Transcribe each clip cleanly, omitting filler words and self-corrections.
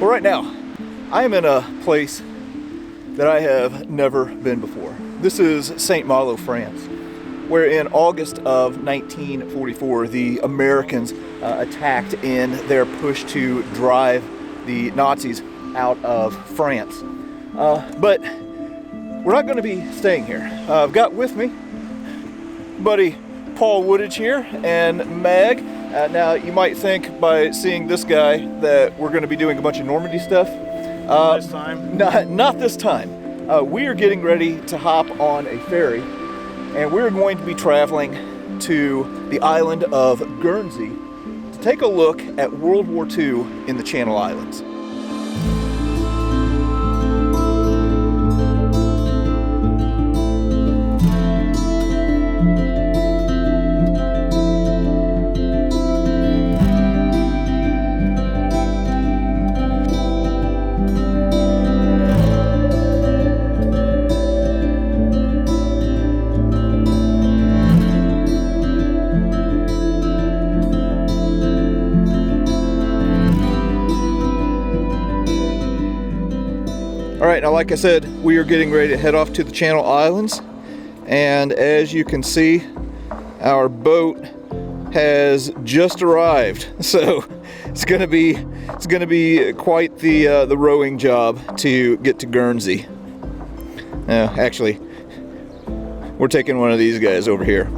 Well, right now, I am in a place that I have never been before. This is Saint Malo, France, where in August of 1944, the Americans attacked in their push to drive the Nazis out of France. But we're not going to be staying here. I've got with me buddy Paul Woodadge here and Meg. Now, you might think by seeing this guy that we're going to be doing a bunch of Normandy stuff. This time? Not this time. We are getting ready to hop on a ferry, and we're going to be traveling to the island of Guernsey to take a look at World War II in the Channel Islands. Alright, now like I said, we are getting ready to head off to the Channel Islands, and as you can see, our boat has just arrived. So it's gonna be quite the rowing job to get to Guernsey. Actually, we're taking one of these guys over here.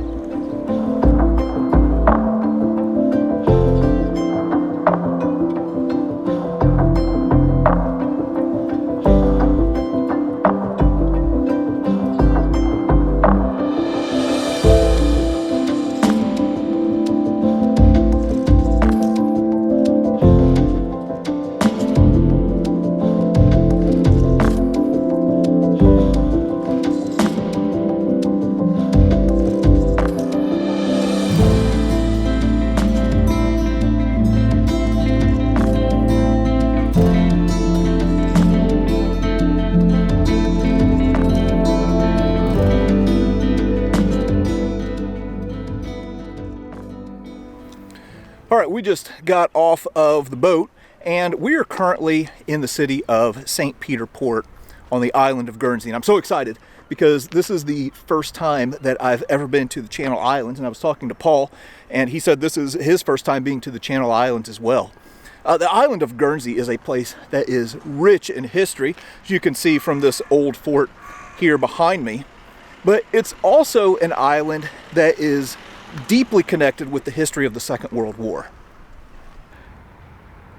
Alright, we just got off of the boat, and we are currently in the city of St. Peter Port on the island of Guernsey. And I'm so excited because this is the first time that I've ever been to the Channel Islands, and I was talking to Paul, and he said this is his first time being to the Channel Islands as well. The island of Guernsey is a place that is rich in history, as you can see from this old fort here behind me, but it's also an island that is deeply connected with the history of the Second World War.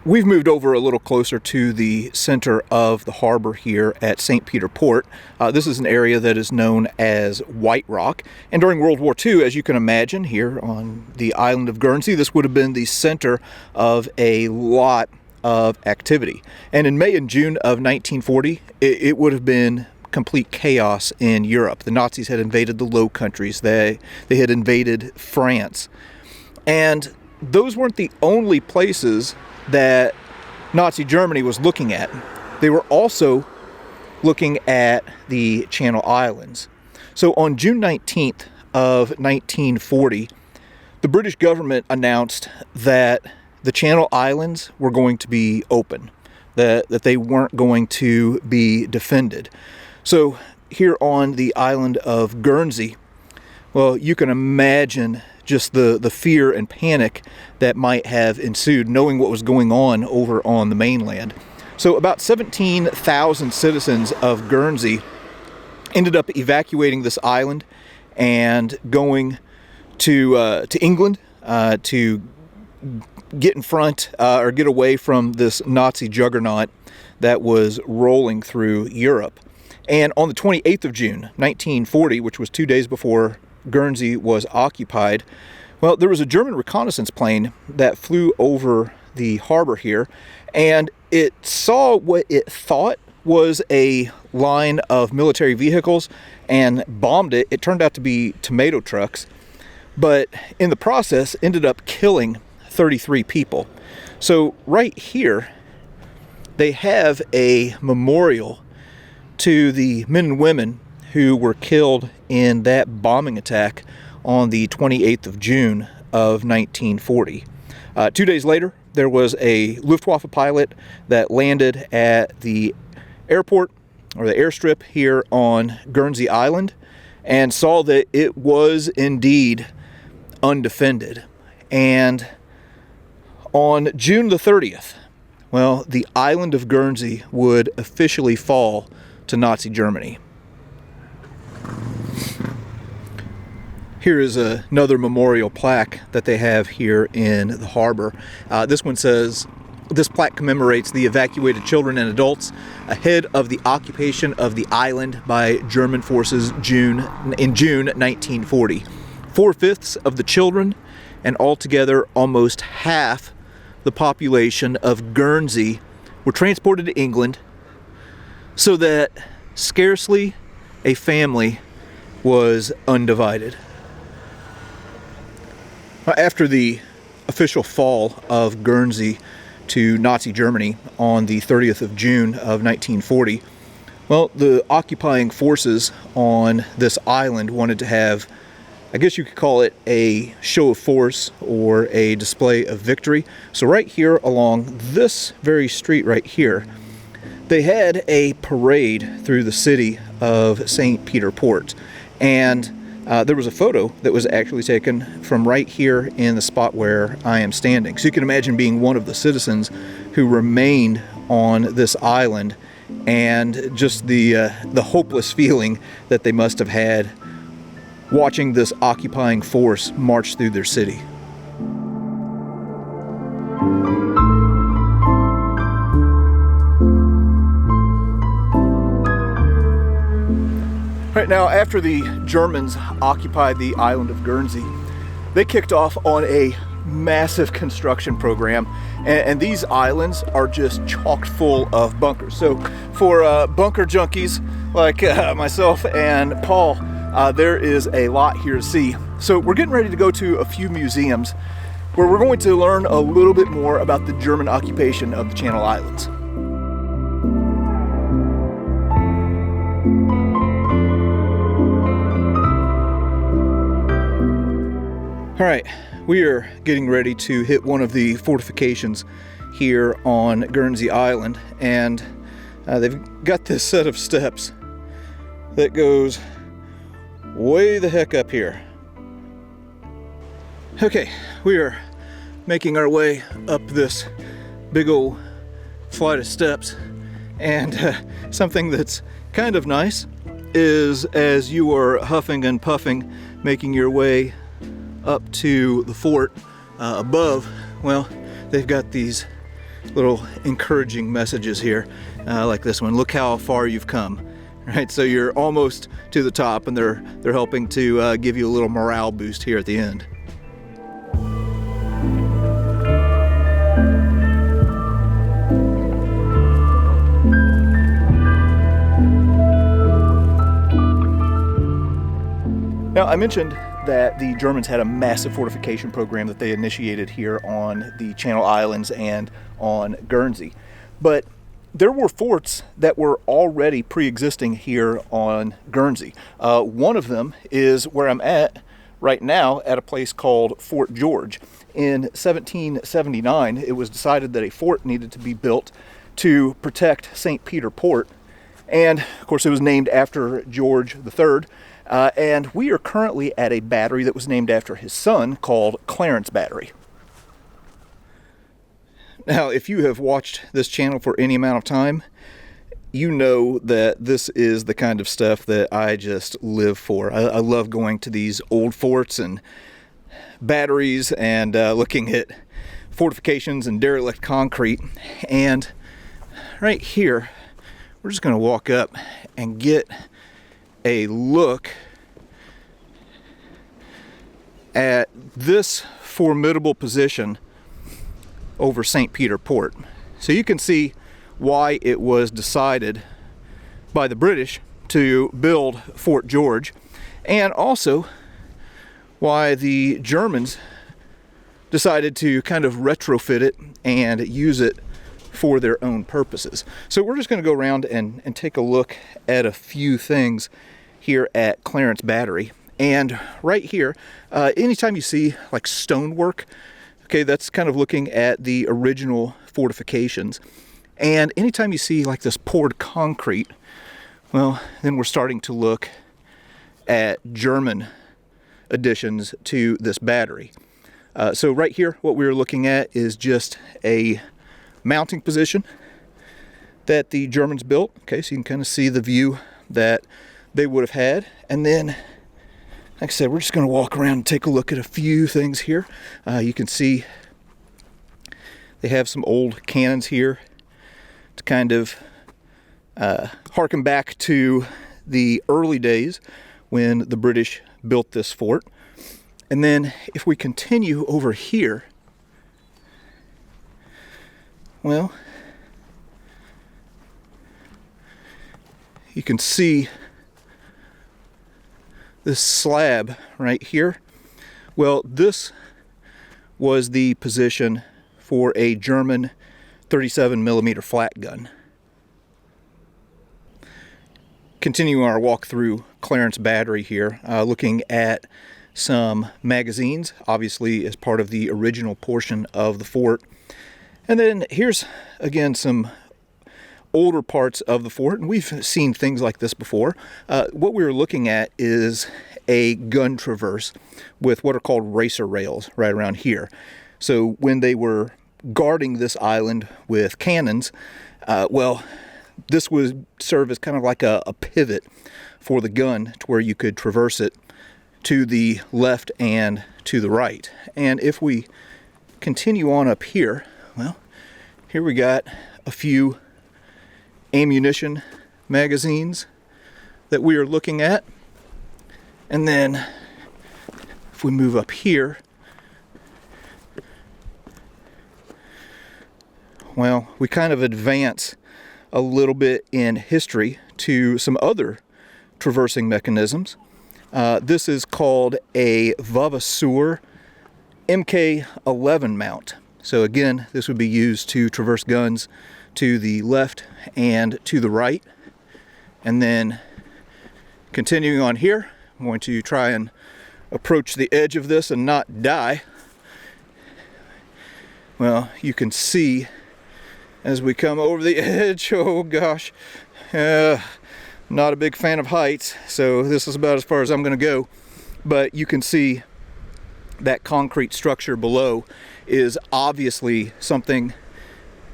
We've moved over a little closer to the center of the harbor here at St. Peter Port. This is an area that is known as White Rock, and during World War II, as you can imagine, here on the island of Guernsey, this would have been the center of a lot of activity. And in May and June of 1940, it would have been complete chaos in Europe. The Nazis had invaded the Low Countries. They had invaded France. And those weren't the only places that Nazi Germany was looking at. They were also looking at the Channel Islands. So on June 19th of 1940, the British government announced that the Channel Islands were going to be open, that they weren't going to be defended. So here on the island of Guernsey, well, you can imagine just the fear and panic that might have ensued knowing what was going on over on the mainland. So about 17,000 citizens of Guernsey ended up evacuating this island and going to England to get in front or get away from this Nazi juggernaut that was rolling through Europe. And on the 28th of June, 1940, which was 2 days before Guernsey was occupied, well, there was a German reconnaissance plane that flew over the harbor here, and it saw what it thought was a line of military vehicles and bombed it. It turned out to be tomato trucks, but in the process ended up killing 33 people. So right here, they have a memorial to the men and women who were killed in that bombing attack on the 28th of June of 1940. 2 days later, there was a Luftwaffe pilot that landed at the airport, or the airstrip here on Guernsey Island, and saw that it was indeed undefended. And on June the 30th, well, the island of Guernsey would officially fall to Nazi Germany. Here is another memorial plaque that they have here in the harbor. This one says, this plaque commemorates the evacuated children and adults ahead of the occupation of the island by German forces in June 1940. 4/5 of the children, and altogether almost half the population of Guernsey, were transported to England, so that scarcely a family was undivided. After the official fall of Guernsey to Nazi Germany on the 30th of June of 1940, well, the occupying forces on this island wanted to have, I guess you could call it a show of force or a display of victory. So right here along this very street right here, they had a parade through the city of St. Peter Port. And there was a photo that was actually taken from right here in the spot where I am standing. So you can imagine being one of the citizens who remained on this island, and just the hopeless feeling that they must have had watching this occupying force march through their city. Right now, after the Germans occupied the island of Guernsey, they kicked off on a massive construction program, and these islands are just chock full of bunkers. So for bunker junkies like myself and Paul, there is a lot here to see. So we're getting ready to go to a few museums where we're going to learn a little bit more about the German occupation of the Channel Islands. All right, we are getting ready to hit one of the fortifications here on Guernsey Island, and they've got this set of steps that goes way the heck up here. Okay, we are making our way up this big old flight of steps, and something that's kind of nice is, as you are huffing and puffing, making your way up to the fort above, well, they've got these little encouraging messages here, like this one: look how far you've come. Right, so you're almost to the top, and they're helping to give you a little morale boost here at the end. Now, I mentioned that the Germans had a massive fortification program that they initiated here on the Channel Islands and on Guernsey. But there were forts that were already pre-existing here on Guernsey. One of them is where I'm at right now, at a place called Fort George. In 1779, it was decided that a fort needed to be built to protect St. Peter Port. And of course, it was named after George III. And we are currently at a battery that was named after his son, called Clarence Battery. Now, if you have watched this channel for any amount of time, you know that this is the kind of stuff that I just live for. I love going to these old forts and batteries and looking at fortifications and derelict concrete. And right here, we're just going to walk up and get a look at this formidable position over St. Peter Port. So you can see why it was decided by the British to build Fort George, and also why the Germans decided to kind of retrofit it and use it for their own purposes. So we're just going to go around and take a look at a few things here at Clarence Battery. And right here, anytime you see like stonework Okay, that's kind of looking at the original fortifications. And anytime you see like this poured concrete, well, then we're starting to look at German additions to this battery. So right here, what we're looking at is just a mounting position that the Germans built. Okay, so you can kind of see the view that they would have had. And then, like I said, we're just going to walk around and take a look at a few things here. You can see they have some old cannons here to kind of harken back to the early days when the British built this fort. And then if we continue over here, well, you can see this slab right here. Well, this was the position for a German 37mm flat gun. Continuing our walk through Clarence Battery here, looking at some magazines, obviously as part of the original portion of the fort. And then here's again some older parts of the fort, and we've seen things like this before. What we were looking at is a gun traverse with what are called racer rails right around here. So when they were guarding this island with cannons, well, this would serve as kind of like a pivot for the gun to where you could traverse it to the left and to the right. And if we continue on up here, well, here we got a few ammunition magazines that we are looking at. And then if we move up here, well, we kind of advance a little bit in history to some other traversing mechanisms. This is called a Vavasseur MK11 mount. So again, this would be used to traverse guns to the left and to the right. And then continuing on here, I'm going to try and approach the edge of this and not die. Well, you can see as we come over the edge, oh gosh, not a big fan of heights, so this is about as far as I'm going to go. But you can see that concrete structure below is obviously something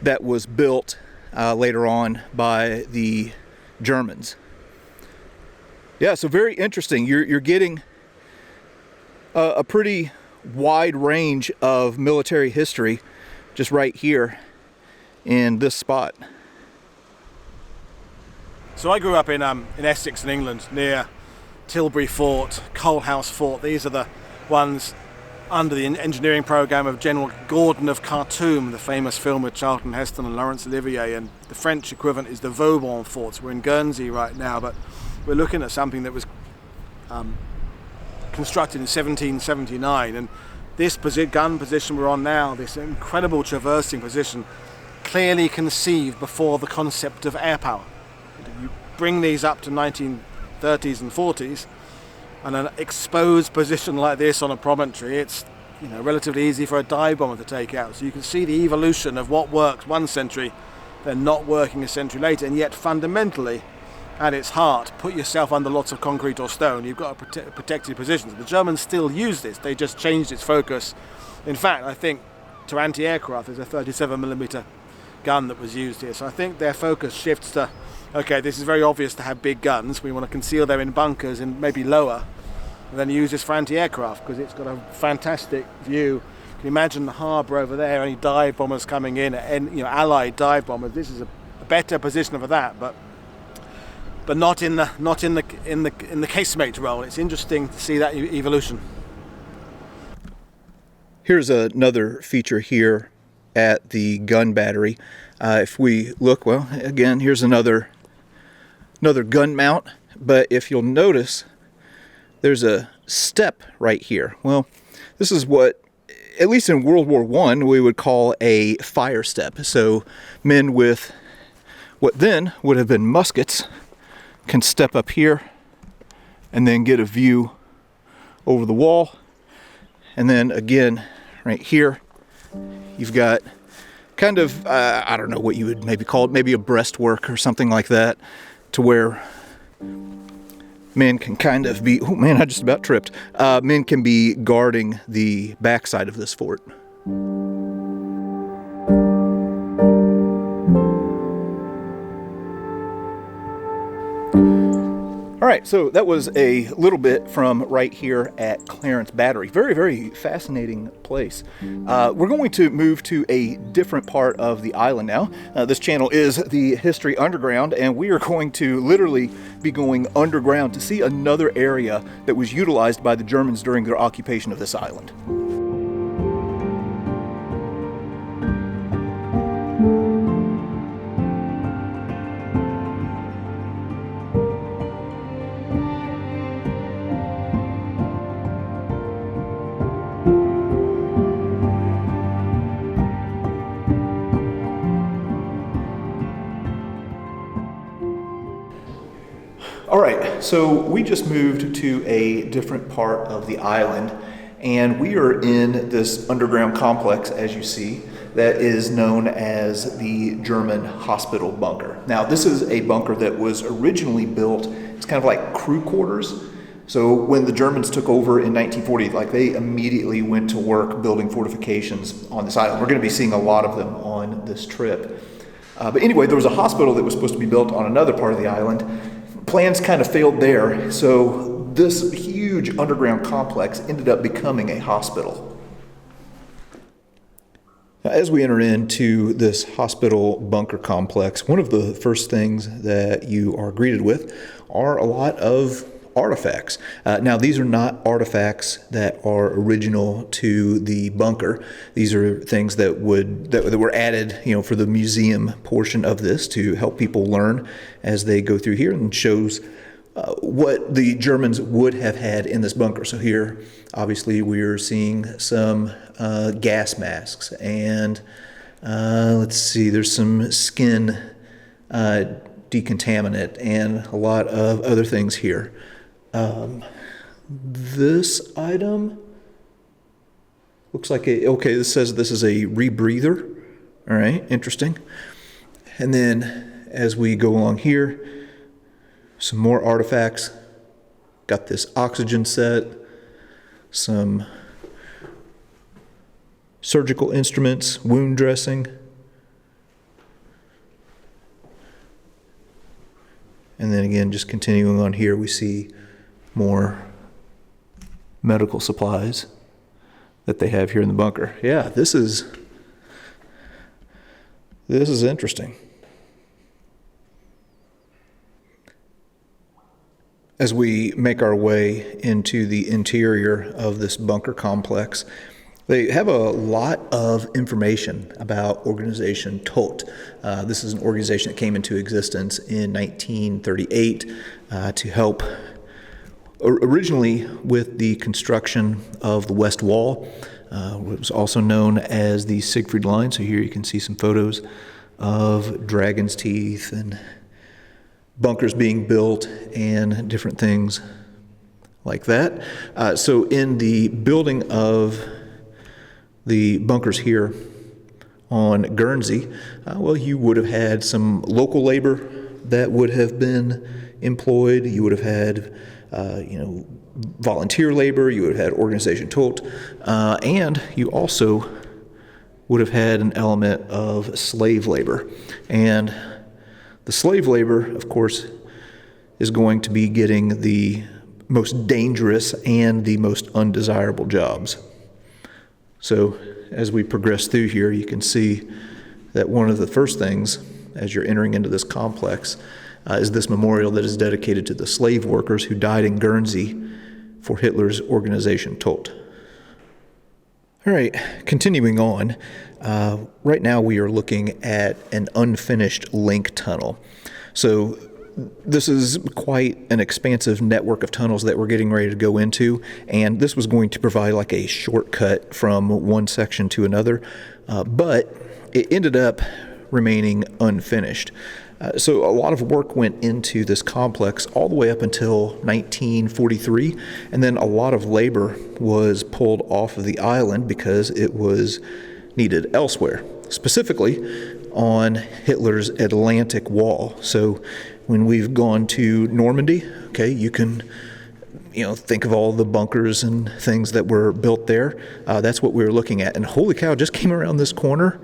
that was built later on by the Germans. Yeah, so very interesting. You're getting a pretty wide range of military history just right here in this spot. So I grew up in Essex in England, near Tilbury Fort, Coalhouse Fort. These are the ones under the engineering program of General Gordon of Khartoum, the famous film with Charlton Heston and Laurence Olivier, and the French equivalent is the Vauban forts. We're in Guernsey right now, but we're looking at something that was constructed in 1779, and this gun position we're on now, this incredible traversing position, clearly conceived before the concept of air power. You bring these up to 1930s and 40s, and an exposed position like this on a promontory, it's relatively easy for a dive bomber to take out. So you can see the evolution of what worked one century, then not working a century later, and yet fundamentally, at its heart, put yourself under lots of concrete or stone. You've got a protected position. The Germans still use this. They just changed its focus. In fact, I think to anti-aircraft, there's a 37mm gun that was used here. So I think their focus shifts to, okay, this is very obvious to have big guns. We want to conceal them in bunkers and maybe lower, and then use this for anti-aircraft because it's got a fantastic view. You can imagine the harbour over there, any dive bombers coming in, and Allied dive bombers. This is a better position for that, but not in the casemate role. It's interesting to see that evolution. Here's another feature here at the gun battery. If we look, well, again, here's another gun mount, but if you'll notice, there's a step right here. Well, this is what, at least in World War I, we would call a fire step. So men with what then would have been muskets can step up here and then get a view over the wall. And then again, right here, You've got kind of, I don't know what you would maybe call it, maybe a breastwork or something like that, to where men can kind of be, oh man, I just about tripped. Men can be guarding the backside of this fort. All right, so that was a little bit from right here at Clarence Battery. Very, very fascinating place. We're going to move to a different part of the island now. This channel is the History Underground, and we are going to literally be going underground to see another area that was utilized by the Germans during their occupation of this island. All right, so we just moved to a different part of the island, and we are in this underground complex, as you see, that is known as the German hospital bunker. Now, this is a bunker that was originally built, it's kind of like crew quarters. So when the Germans took over in 1940, they immediately went to work building fortifications on this island. We're going to be seeing a lot of them on this trip. But anyway, there was a hospital that was supposed to be built on another part of the island. Plans kind of failed there, so this huge underground complex ended up becoming a hospital. Now, as we enter into this hospital bunker complex, one of the first things that you are greeted with are a lot of artifacts. Now, these are not artifacts that are original to the bunker. These are things that were added, for the museum portion of this to help people learn as they go through here, and shows what the Germans would have had in this bunker. So here, obviously, we're seeing some gas masks, and let's see, there's some skin decontaminant and a lot of other things here. This item looks like okay, this says this is a rebreather. All right, interesting. And then as we go along here, some more artifacts. Got this oxygen set, some surgical instruments, wound dressing. And then again, just continuing on here, we see more medical supplies that they have here in the bunker. Yeah, this is interesting. As we make our way into the interior of this bunker complex, they have a lot of information about organization TOT. This is an organization that came into existence in 1938 to help originally with the construction of the West Wall. It was also known as the Siegfried Line. So here you can see some photos of dragon's teeth and bunkers being built and different things like that. So in the building of the bunkers here on Guernsey, you would have had some local labor that would have been employed. You would have had volunteer labor, you would have had organization TOT, and you also would have had an element of slave labor. And the slave labor, of course, is going to be getting the most dangerous and the most undesirable jobs. So as we progress through here, you can see that one of the first things as you're entering into this complex is this memorial that is dedicated to the slave workers who died in Guernsey for Hitler's organization TOT. All right, continuing on, right now we are looking at an unfinished link tunnel. So this is quite an expansive network of tunnels that we're getting ready to go into, and this was going to provide like a shortcut from one section to another, but it ended up remaining unfinished. So a lot of work went into this complex all the way up until 1943, and then a lot of labor was pulled off of the island because it was needed elsewhere, specifically on Hitler's Atlantic Wall. So when we've gone to Normandy, okay, you can think of all the bunkers and things that were built there. That's what we were looking at. And holy cow, just came around this corner,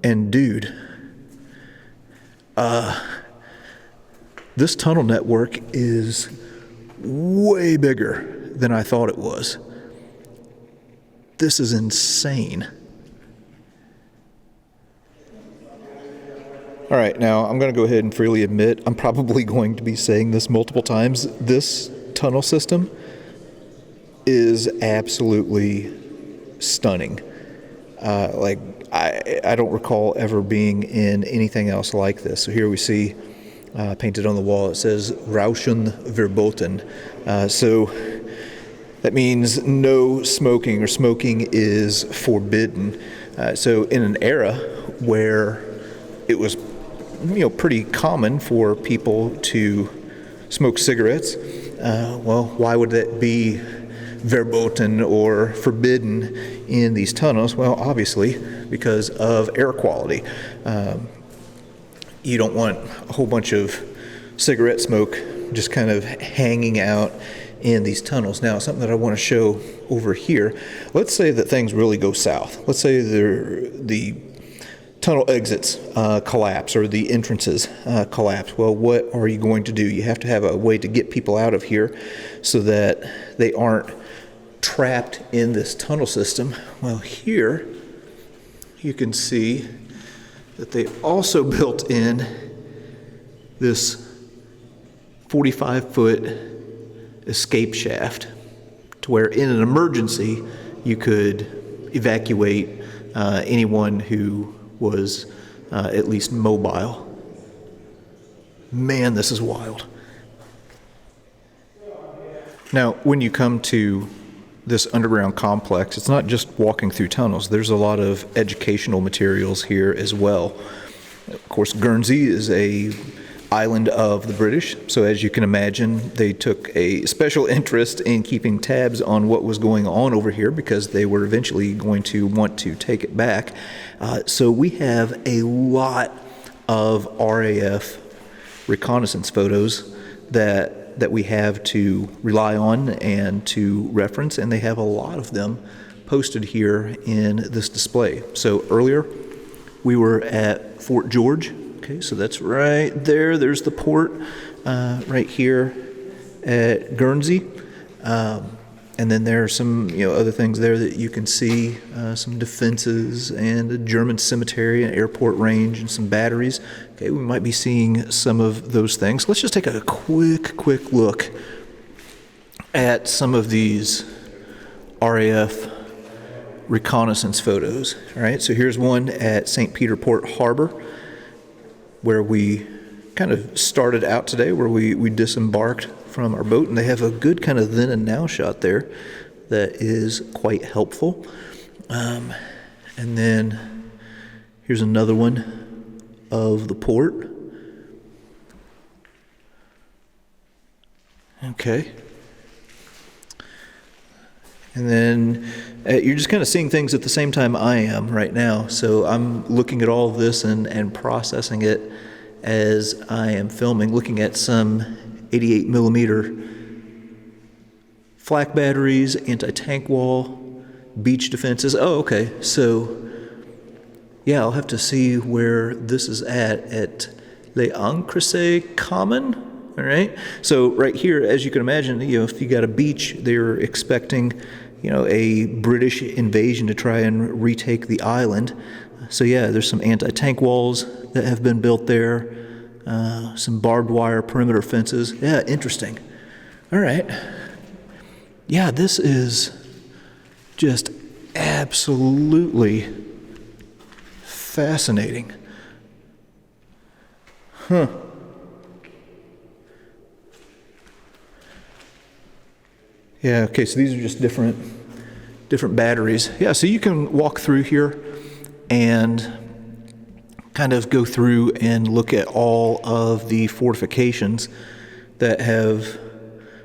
and dude, this tunnel network is way bigger than I thought it was. This is insane. All right, now I'm going to go ahead and freely admit I'm probably going to be saying this multiple times. This tunnel system is absolutely stunning. I don't recall ever being in anything else like this. So here we see painted on the wall, it says Rauchen verboten. So that means no smoking, or smoking is forbidden. So in an era where it was pretty common for people to smoke cigarettes, well, why would that be verboten or forbidden in these tunnels? Well, obviously because of air quality. You don't want a whole bunch of cigarette smoke just kind of hanging out in these tunnels. Now, something that I want to show over here, let's say that things really go south. Let's say the tunnel exits collapse, or the entrances collapse. Well, what are you going to do? You have to have a way to get people out of here so that they aren't trapped in this tunnel system. Well, here you can see that they also built in this 45-foot escape shaft to where in an emergency you could evacuate anyone who was at least mobile. Man, this is wild. Now, when you come to this underground complex, it's not just walking through tunnels. There's a lot of educational materials here as well. Of course, Guernsey is a island of the British, so as you can imagine, they took a special interest in keeping tabs on what was going on over here because they were eventually going to want to take it back. So we have a lot of RAF reconnaissance photos that we have to rely on and to reference, and they have a lot of them posted here in this display. So earlier we were at Fort George. Okay, so that's right there. There's the port right here at Guernsey. And then there are some other things there that you can see, some defenses and a German cemetery, an airport range, and some batteries. Okay, we might be seeing some of those things. Let's just take a quick look at some of these RAF reconnaissance photos. All right, so here's one at St. Peter Port Harbor, where we kind of started out today, where we disembarked from our boat, and they have a good kind of then and now shot there that is quite helpful. And then here's another one of the port. Okay. And then you're just kind of seeing things at the same time I am right now. So I'm looking at all of this and processing it as I am filming, looking at some 88 millimeter flak batteries, anti-tank wall, beach defenses. Oh, okay. So yeah, I'll have to see where this is at Les Ancres Common. All right. So right here, as you can imagine, if you got a beach, they're expecting a British invasion to try and retake the island. So yeah, there's some anti-tank walls that have been built there, some barbed wire perimeter fences. Yeah, interesting. All right. Yeah, this is just absolutely fascinating. Huh. Yeah, okay, so these are just different batteries. Yeah, so you can walk through here and kind of go through and look at all of the fortifications that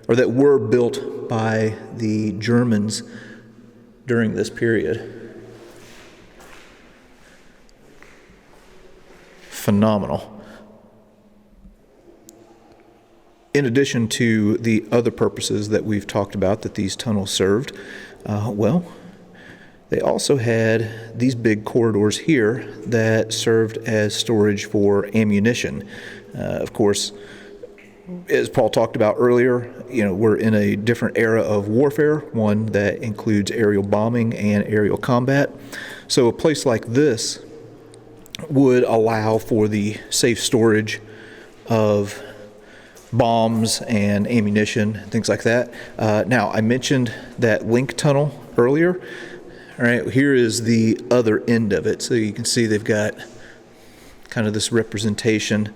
were built by the Germans during this period. phenomenal. In addition to the other purposes that we've talked about that these tunnels served, well, they also had these big corridors here that served as storage for ammunition. Of course, as Paul talked about earlier, we're in a different era of warfare, one that includes aerial bombing and aerial combat. So a place like this would allow for the safe storage of bombs and ammunition, things like that. Now, I mentioned that link tunnel earlier. All right, here is the other end of it. So you can see they've got kind of this representation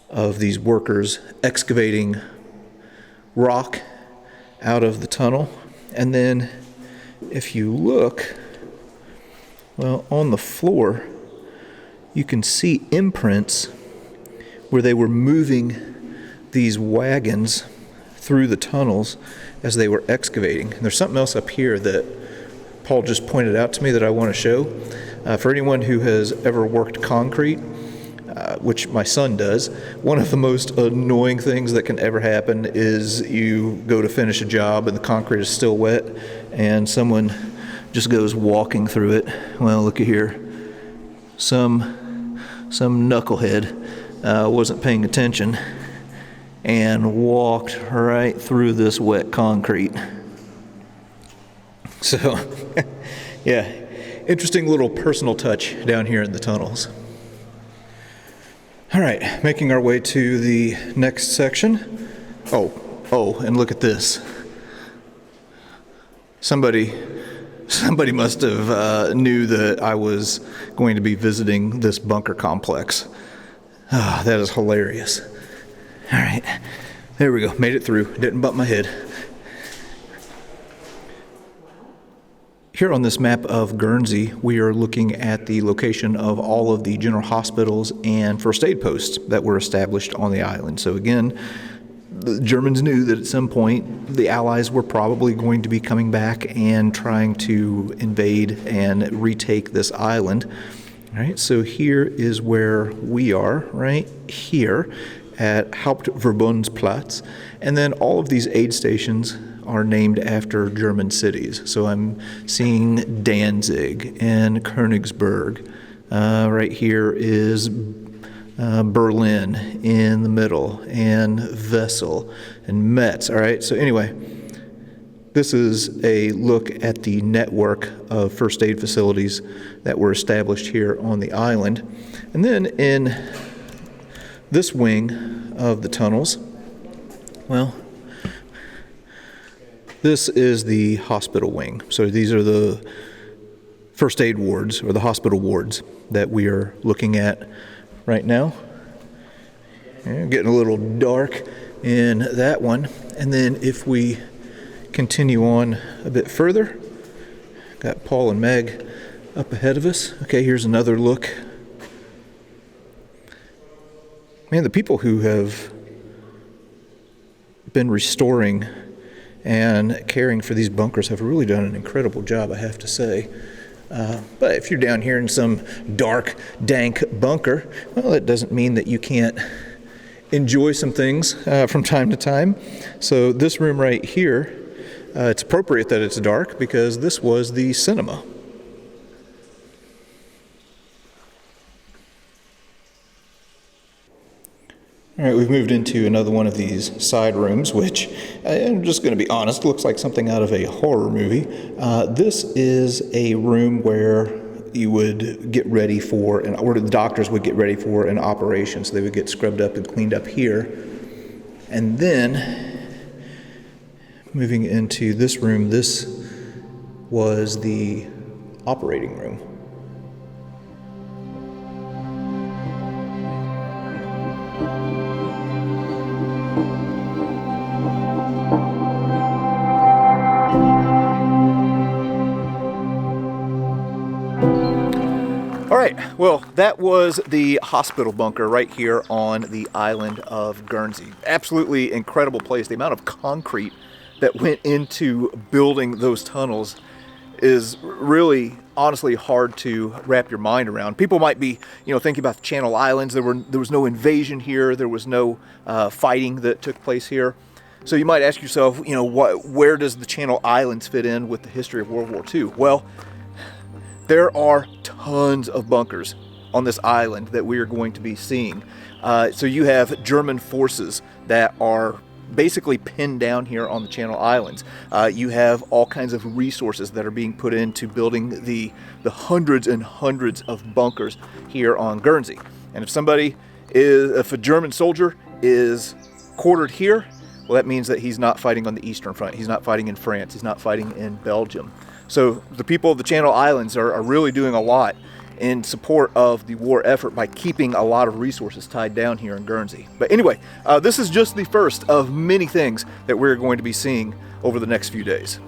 of these workers excavating rock out of the tunnel. And then if you look, well, on the floor, you can see imprints where they were moving these wagons through the tunnels as they were excavating. And there's something else up here that Paul just pointed out to me that I want to show. For anyone who has ever worked concrete, which my son does, one of the most annoying things that can ever happen is you go to finish a job and the concrete is still wet and someone just goes walking through it. Well, look at here. Some knucklehead wasn't paying attention and walked right through this wet concrete. So, yeah, interesting little personal touch down here in the tunnels. All right, making our way to the next section. Oh, and look at this. Somebody must have knew that I was going to be visiting this bunker complex. That is hilarious. All right, there we go. Made it through. Didn't bump my head. Here on this map of Guernsey, we are looking at the location of all of the general hospitals and first aid posts that were established on the island. So again, the Germans knew that at some point the Allies were probably going to be coming back and trying to invade and retake this island. All right, so here is where we are, right here at Hauptverbundsplatz, and then all of these aid stations are named after German cities. So I'm seeing Danzig and Königsberg. Right here is Berlin in the middle, and Wesel and Metz. All right, so anyway, this is a look at the network of first aid facilities that were established here on the island. And then in this wing of the tunnels, well, this is the hospital wing. So these are the first aid wards, or the hospital wards, that we are looking at right now. Yeah, getting a little dark in that one. And then if we continue on a bit further, got Paul and Meg up ahead of us. Okay, here's another look. Man, the people who have been restoring and caring for these bunkers have really done an incredible job, I have to say. But if you're down here in some dark, dank bunker, well, it doesn't mean that you can't enjoy some things from time to time. So this room right here, it's appropriate that it's dark because this was the cinema. All right, we've moved into another one of these side rooms, which, I'm just going to be honest, looks like something out of a horror movie. This is a room where you would get ready for, or the doctors would get ready for an operation. So they would get scrubbed up and cleaned up here. And then, moving into this room, this was the operating room. All right, well, that was the hospital bunker right here on the island of Guernsey. Absolutely incredible place. The amount of concrete that went into building those tunnels is really honestly hard to wrap your mind around. People might be, thinking about the Channel Islands. There was no invasion here. There was no fighting that took place here. So you might ask yourself, where does the Channel Islands fit in with the history of World War II? Well, there are tons of bunkers on this island that we are going to be seeing. So you have German forces that are basically pinned down here on the Channel Islands. You have all kinds of resources that are being put into building the hundreds and hundreds of bunkers here on Guernsey. And if a German soldier is quartered here, well, that means that he's not fighting on the Eastern Front. He's not fighting in France. He's not fighting in Belgium. So the people of the Channel Islands are really doing a lot in support of the war effort by keeping a lot of resources tied down here in Guernsey. But anyway, this is just the first of many things that we're going to be seeing over the next few days.